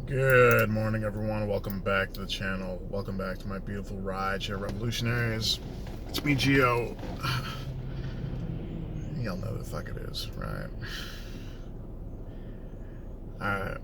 Good morning, everyone. Welcome back to the channel. Welcome back to my beautiful rideshare revolutionaries. It's me, Gio. Y'all know who the fuck it is, right? Alright.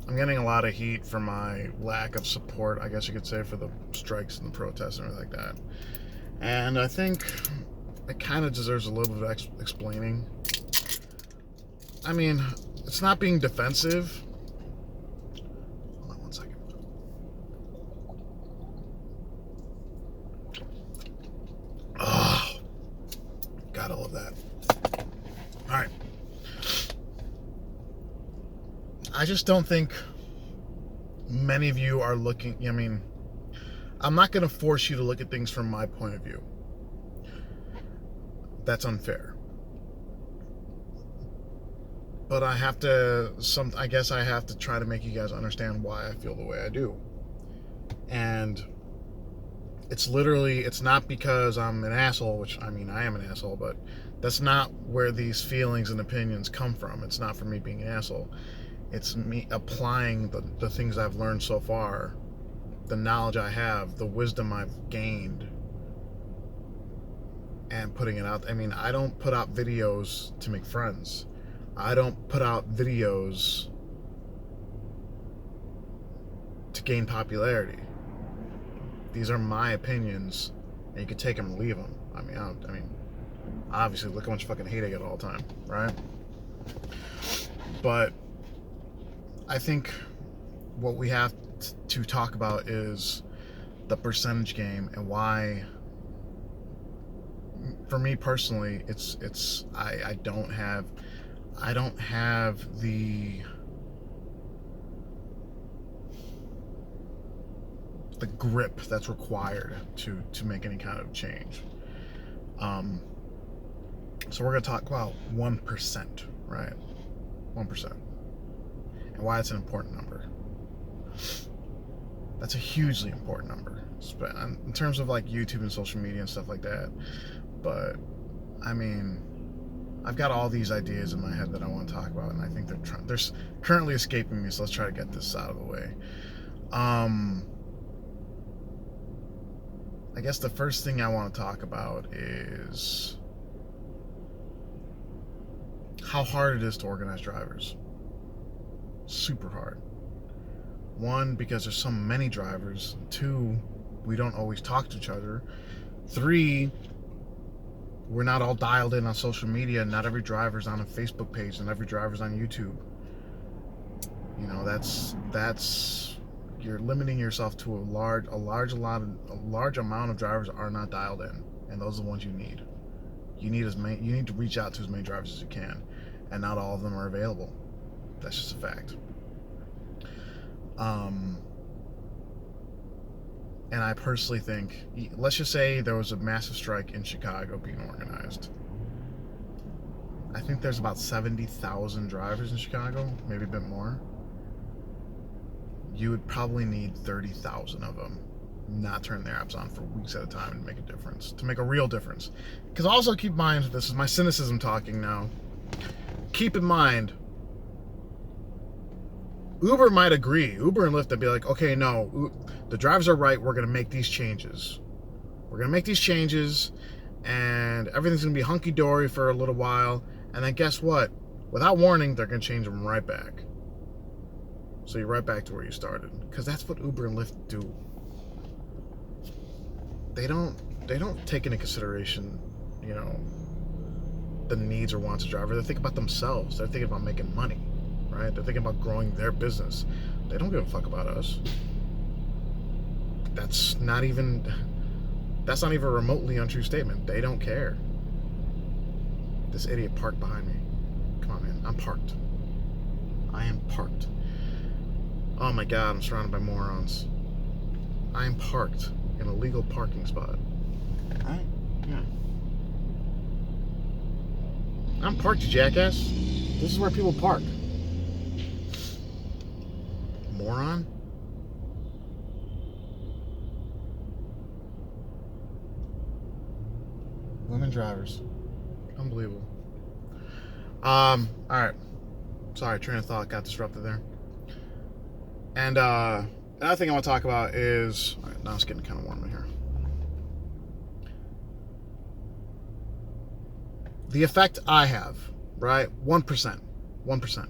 I'm getting a lot of heat for my lack of support, I guess you could say, for the strikes and the protests and everything like that. And I think it kind of deserves a little bit of explaining. I mean, it's not being defensive. Hold on one second. Oh, got all of that. All right. I just don't think many of you are looking. I mean, I'm not going to force you to look at things from my point of view. That's unfair. But I have to. I guess I have to try to make you guys understand why I feel the way I do. And it's literally. It's not because I'm an asshole, which I mean I am an asshole, but that's not where these feelings and opinions come from. It's not for me being an asshole. It's me applying the things I've learned so far, the knowledge I have, the wisdom I've gained, and putting it out. I mean, I don't put out videos to make friends. I don't put out videos to gain popularity. These are my opinions, and you can take them or leave them. I mean, obviously, look how much fucking hate I get all the time, right? But I think what we have to talk about is the percentage game and why, for me personally, I don't have the grip that's required to make any kind of change. So we're gonna talk about 1%, right? 1%. And why it's an important number. That's a hugely important number in terms of like YouTube and social media and stuff like that. But I mean, I've got all these ideas in my head that I want to talk about, and I think they're currently escaping me. So let's try to get this out of the way. I guess the first thing I want to talk about is how hard it is to organize drivers. Super hard. One, because there's so many drivers. Two, we don't always talk to each other. Three, we're not all dialed in on social media. Not every driver's on a Facebook page, and every driver's on YouTube. You know, that's you're limiting yourself to a large amount of drivers are not dialed in, and those are the ones you need. You need to reach out to as many drivers as you can, and not all of them are available. That's just a fact. And I personally think, let's just say there was a massive strike in Chicago being organized. I think there's about 70,000 drivers in Chicago, maybe a bit more. You would probably need 30,000 of them not turn their apps on for weeks at a time and make a difference, to make a real difference. Because also keep in mind, this is my cynicism talking now. Keep in mind, Uber might agree. Uber and Lyft would be like, okay, no, the drivers are right. We're going to make these changes. We're going to make these changes, and everything's going to be hunky-dory for a little while. And then guess what? Without warning, they're going to change them right back. So you're right back to where you started. Because that's what Uber and Lyft do. They don't take into consideration, you know, the needs or wants of the driver. They think about themselves. They're thinking about making money. Right? They're thinking about growing their business. They don't give a fuck about us. That's not even a remotely untrue statement. They don't care. This idiot parked behind me. Come on, man. I'm parked. I am parked. Oh my god, I'm surrounded by morons. I am parked in a legal parking spot. Alright? Yeah. I'm parked, you jackass. This is where people park. Moron. Women drivers. Unbelievable. Alright. Sorry, train of thought got disrupted there. And another thing I want to talk about is, all right, now it's getting kind of warm in here. The effect I have, right? 1%. 1%.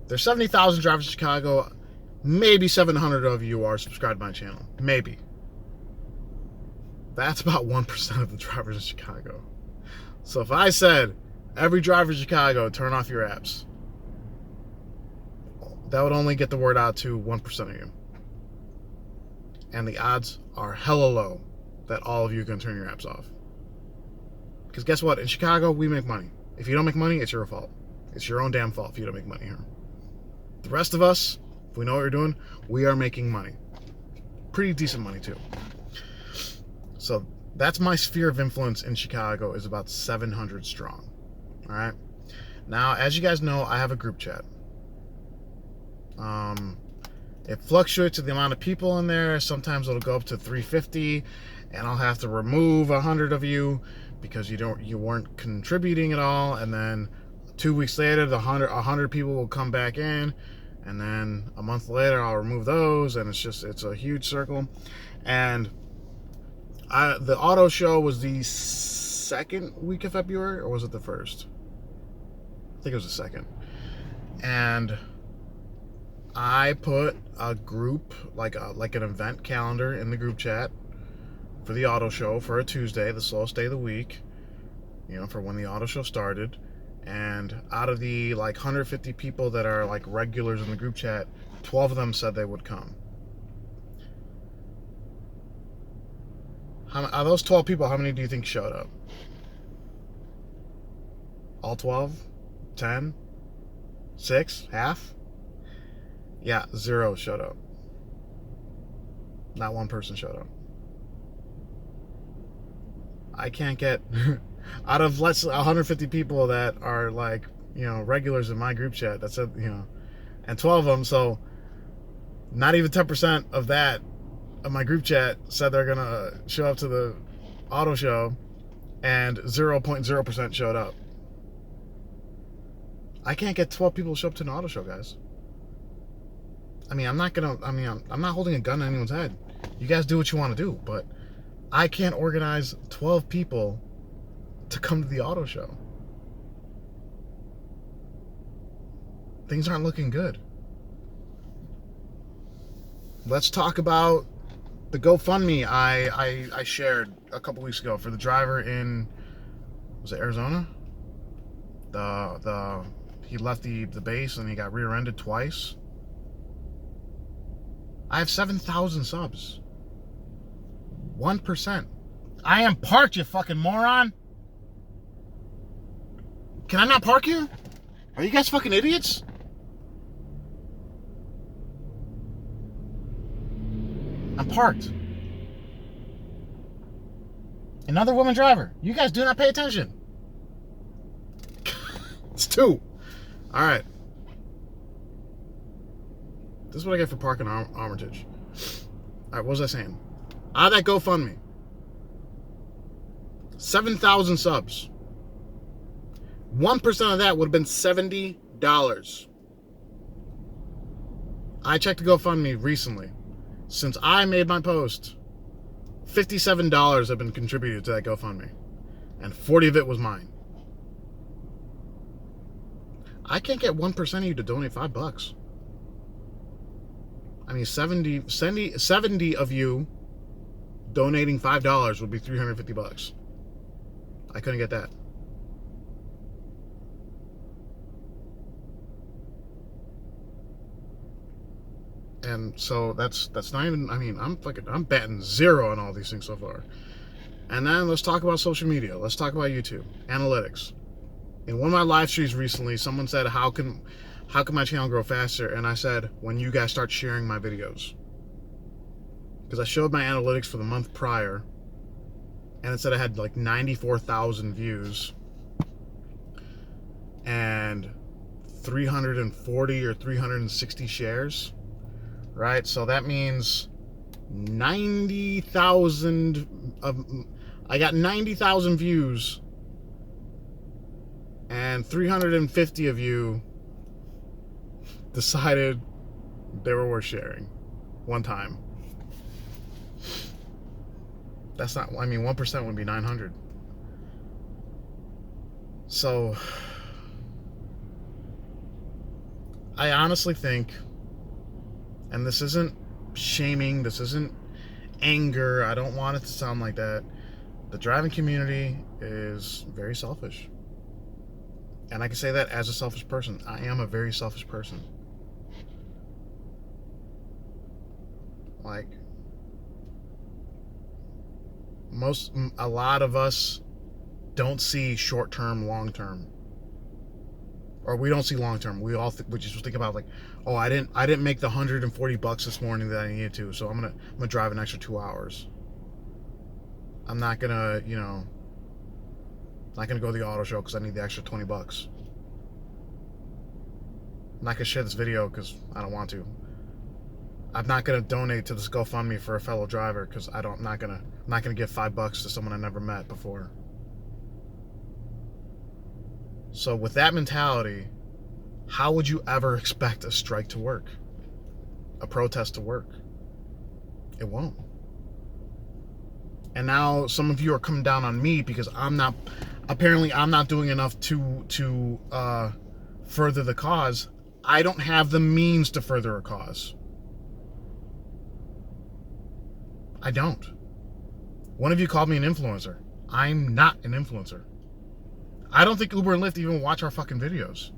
There's 70,000 drivers in Chicago. Maybe 700 of you are subscribed to my channel. Maybe. That's about 1% of the drivers in Chicago. So if I said, every driver in Chicago, turn off your apps, that would only get the word out to 1% of you. And the odds are hella low that all of you can turn your apps off. Because guess what? In Chicago, we make money. If you don't make money, it's your fault. It's your own damn fault if you don't make money here. The rest of us, if we know what we're doing, we are making money. Pretty decent money, too. So that's my sphere of influence in Chicago, is about 700 strong. All right? Now, as you guys know, I have a group chat. It fluctuates with the amount of people in there. Sometimes it'll go up to 350, and I'll have to remove 100 of you because you weren't contributing at all. And then 2 weeks later, the 100 people will come back in, and then a month later, I'll remove those, and it's a huge circle. And the auto show was the second week of February, or was it the first? I think it was the second. And I put a group, like an event calendar in the group chat for the auto show for a Tuesday, the slowest day of the week, for when the auto show started. And out of the 150 people that are regulars in the group chat, 12 of them said they would come. Out of those 12 people, how many do you think showed up? All 12? 10? 6? Half? Yeah, 0 showed up. Not one person showed up. I can't get out of 150 people that are regulars in my group chat. That's it, and 12 of them. So not even 10% of that of my group chat said they're gonna show up to the auto show, and 0.0% showed up. I can't get 12 people to show up to an auto show, guys. I'm not holding a gun to anyone's head. You guys do what you want to do, but I can't organize 12 people to come to the auto show. Things aren't looking good. Let's talk about the GoFundMe I shared a couple weeks ago for the driver in, was it Arizona? He left the base and he got rear-ended twice. I have 7,000 subs. 1%. I am parked, you fucking moron. Can I not park you? Are you guys fucking idiots? I'm parked. Another woman driver. You guys do not pay attention. It's 2. All right. This is what I get for parking Armitage. All right, what was I saying? Out of that GoFundMe, 7,000 subs. 1% of that would have been $70. I checked the GoFundMe recently. Since I made my post, $57 have been contributed to that GoFundMe, and 40 of it was mine. I can't get 1% of you to donate $5. 70 of you donating $5 would be $350. I couldn't get that. And so that's not even, I'm betting 0 on all these things so far. And then let's talk about social media. Let's talk about YouTube analytics. In one of my live streams recently, someone said, how can my channel grow faster? And I said, when you guys start sharing my videos. Because I showed my analytics for the month prior, and it said I had 94,000 views and 340 or 360 shares, right? So that means 90,000 I got 90,000 views, and 350 of you decided they were worth sharing one time. That's not, I mean, 1% would be 900. So, I honestly think, and this isn't shaming, this isn't anger, I don't want it to sound like that. The driving community is very selfish. And I can say that as a selfish person. I am a very selfish person. Like, a lot of us don't see short term, long term, or we don't see long term. We just think about, like, oh, I didn't make the $140 this morning that I needed to, so I'm gonna drive an extra 2 hours. I'm not gonna, not gonna go to the auto show because I need the extra $20. I'm not gonna share this video because I don't want to. I'm not gonna donate to this GoFundMe for a fellow driver because I'm not gonna give $5 to someone I never met before. So with that mentality, how would you ever expect a strike to work? A protest to work? It won't. And now some of you are coming down on me because I'm not doing enough to further the cause. I don't have the means to further a cause. I don't. One of you called me an influencer. I'm not an influencer. I don't think Uber and Lyft even watch our fucking videos.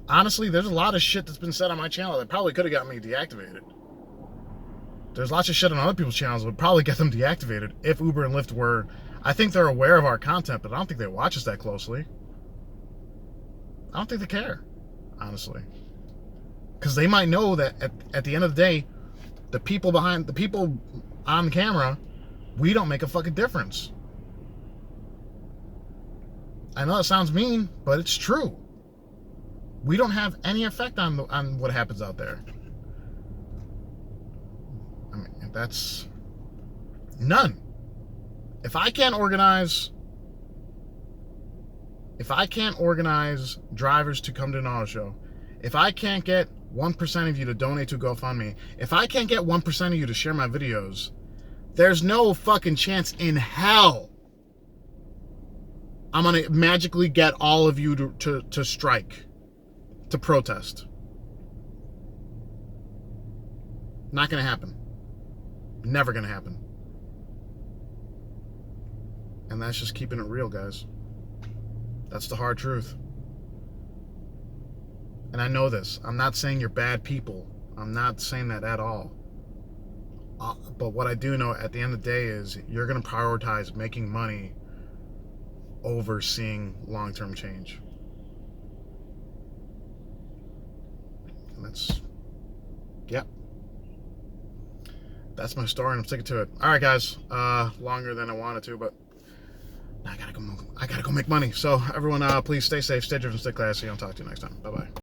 Honestly, there's a lot of shit that's been said on my channel that probably could have got me deactivated. There's lots of shit on other people's channels that would probably get them deactivated if Uber and Lyft were... I think they're aware of our content, but I don't think they watch us that closely. I don't think they care, honestly. Because they might know that at the end of the day, the people on camera, we don't make a fucking difference. I know it sounds mean, but it's true. We don't have any effect on what happens out there. I mean, that's none. If I can't organize drivers to come to an auto show, if I can't get 1% of you to donate to GoFundMe, if I can't get 1% of you to share my videos, there's no fucking chance in hell I'm gonna magically get all of you to strike, to protest. Not gonna happen. Never gonna happen. And that's just keeping it real, guys. That's the hard truth. And I know this. I'm not saying you're bad people. I'm not saying that at all. But what I do know at the end of the day is you're going to prioritize making money over seeing long-term change. And that's, yep. That's my story, and I'm sticking to it. All right, guys. Longer than I wanted to, but I gotta go make money. So everyone, please stay safe, stay driven, stay classy. I'll talk to you next time. Bye-bye.